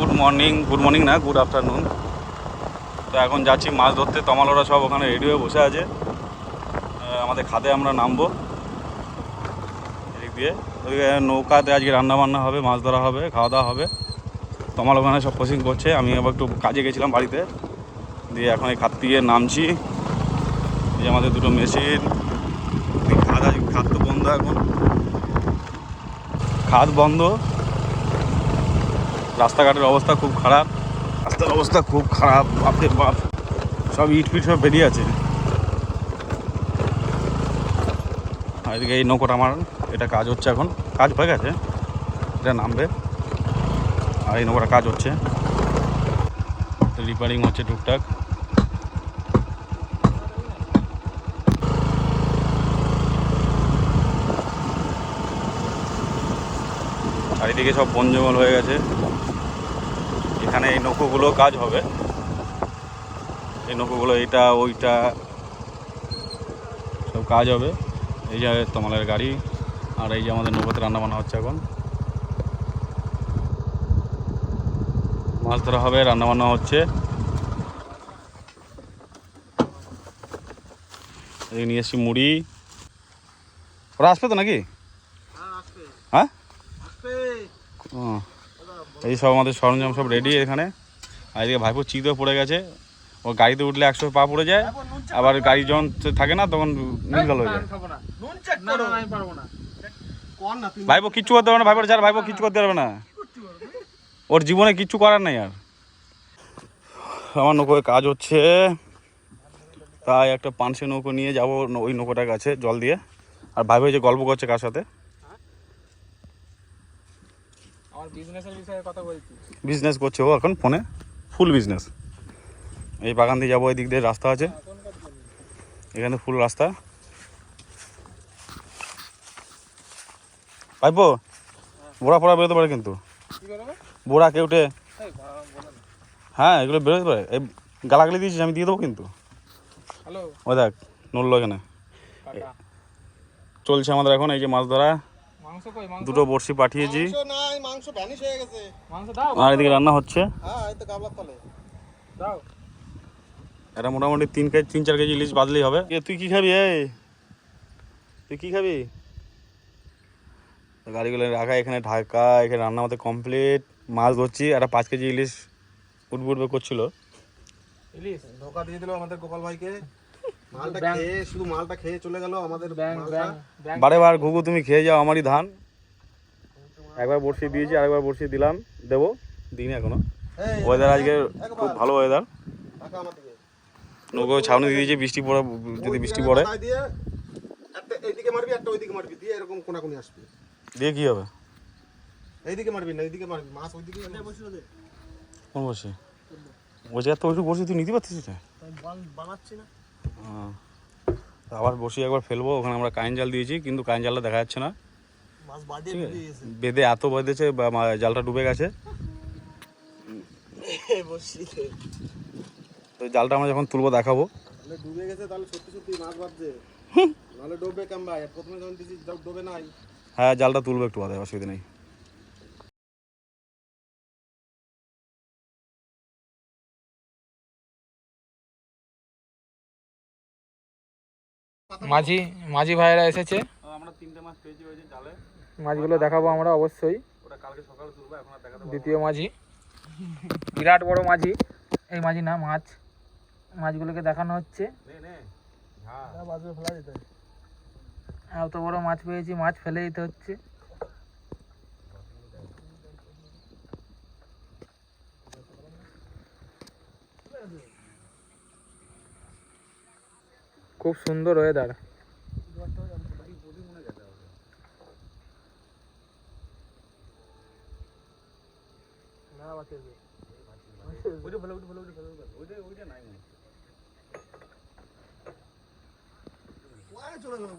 Good morning না, good afternoon. তো এখন যাচ্ছি মাছ ধরতে। তমালরা সব ওখানে রেডি হয়ে বসে আছে। আমাদের খাদে আমরা নামবো এদিক দিয়ে। ওইদিকে নৌকাতে আজকে রান্নাবান্না হবে, মাছ ধরা হবে, খাওয়া দাওয়া হবে। তমাল ওখানে সব কোচিং করছে, আমি আবার একটু কাজে গেছিলাম বাড়িতে, দিয়ে এখন এই খাদ দিয়ে নামছি। এই আমাদের দুটো মেশিন। খাদ তো বন্ধ, এখন খাদ বন্ধ। রাস্তাঘাটের অবস্থা খুব খারাপ, রাস্তার অবস্থা খুব খারাপ, বাপরে বাপ। সব ইট ফিট সব বেরিয়ে আছে। আর এদিকে এই নৌকোটা আমার, এটা কাজ হচ্ছে, এখন কাজ হয়ে গেছে, এটা নামবে। আর এই নৌকোটা কাজ হচ্ছে, রিপেয়ারিং হচ্ছে টুকটাক। চারিদিকে সব বন জঙ্গল হয়ে গেছে। এখানে এই নৌকোগুলো কাজ হবে, এই নৌকোগুলো এইটা ওইটা সব কাজ হবে। এই যে তমালের গাড়ি, আর এই যে আমাদের নৌকাতে রান্নাবান্না হচ্ছে, এখন মাছ ধরা হবে, রান্নাবান্না হচ্ছে। এই নিয়ে এসছি মুড়ি। ওরা আসবে তো নাকি? হ্যাঁ, এই সব আমাদের সরঞ্জাম সব রেডি এখানে। আর এদিকে ভাইপো চিতেও পড়ে গেছে। ও গাড়িতে উঠলে 100 পা পড়ে যায়, আবার গাড়ি যখন থাকে না তখন নির্গল হয়ে যায়। ভাইপো কিচ্ছু করতে পারবে না, ভাইপো ছাড়া ভাইপো কিচ্ছু করতে পারবে না, ওর জীবনে কিচ্ছু করার নেই আর। আমার নৌকোয় কাজ হচ্ছে, তাই একটা পানসে নৌকো নিয়ে যাবো ওই নৌকোটার কাছে জল দিয়ে। আর ভাই যে গল্প করছে কার সাথে, বিজনেস করছে ও এখন ফোনে, ফুল বিজনেস। এই বাগান দিয়ে যাবো, এই দিক দিয়ে রাস্তা আছে, এখানে ফুল রাস্তা। ভাইপো বোড়া ফোড়া বেরোতে পারে কিন্তু, বোড়া কে উঠে, হ্যাঁ এগুলো বেরোতে পারে। এই গালাগালি দিয়েছিস, আমি দিয়ে দেবো কিন্তু। ওই দেখ নড়লো এখানে। চলছে আমাদের এখন এই যে মাছ ধরা। দুটো বড়শি পাঠিয়েছি, আর এদিকে রান্না হচ্ছে। এটা মোটামুটি 3-4 কেজি ইলিশ বাদলেই হবে। তুই কি খাবি? তুই কি খাবি? গাড়িগুলো রাখা এখানে, ঢাকা এখানে, রান্না আমাদের কমপ্লিট। মাছ ধরছি, একটা 5 কেজি ইলিশ উঠবে করছিল। ইলিশ ধোকা দিয়ে দিল আমাদের গোপাল ভাইকে। মালটা খেয়ে, শুধু মালটা খেয়ে চলে গেল আমাদের। বারে বার ঘুঘু তুমি খেয়ে যাও আমারই ধান। একবার বড়শি দিয়েছি, আরেকবার বড়শি দিলাম, দেবো দিন এখনো। ওয়েদার আজকে খুব ভালো ওয়েদার। নৌকো ছাউনি দিয়েছি, বৃষ্টি পড়ে, যদি বৃষ্টি পড়ে এইদিকে মারবি, একটা ওইদিকে মারবি, দিয়ে এরকম কোনাকুনি আসবে। দিয়ে কি হবে? এইদিকে মারবি না, এইদিকে মারবি, মাছ ওইদিকে। কোন বসে ওই জায়গা তো ওইটুকু বসে তুই নিতে পারছিস না, বানাচ্ছি না। আবার বসি একবার ফেলবো। ওখানে আমরা কারেন্ট জাল দিয়েছি, কিন্তু কারেন্ট জালটা দেখা যাচ্ছে না, বেঁধে এত বেঁধেছে জালটা ডুবে গেছে। তো জালটা আমরা যখন তুলবো দেখাবো। ডুবে গেছে তাহলে সত্যি সত্যি মাছ বাঁধছে, নাহলে ডুববে কেমন ভাই? প্রথমে যখন দিছি ডুবে নাই। হ্যাঁ জালটা তুলবো একটু বাদে, অসুবিধা নেই। মাঝি ভাইয়েরা এসেছে, আমরা 3টে মাছ পেয়েছি ওই যে জালে। মাছগুলো দেখাবো আমরা অবশ্যই। ওটা কালকে সকালে তুলবো, এখন আর দেখাতে। দ্বিতীয় মাঝি, বিরাট বড় মাঝি। এই মাঝি না, মাছগুলোকে দেখানো হচ্ছে। এত বড় মাছ পেয়েছি, মাছ ফেলে দিতে হচ্ছে। খুব সুন্দর ওয়েদার। চলে গেল।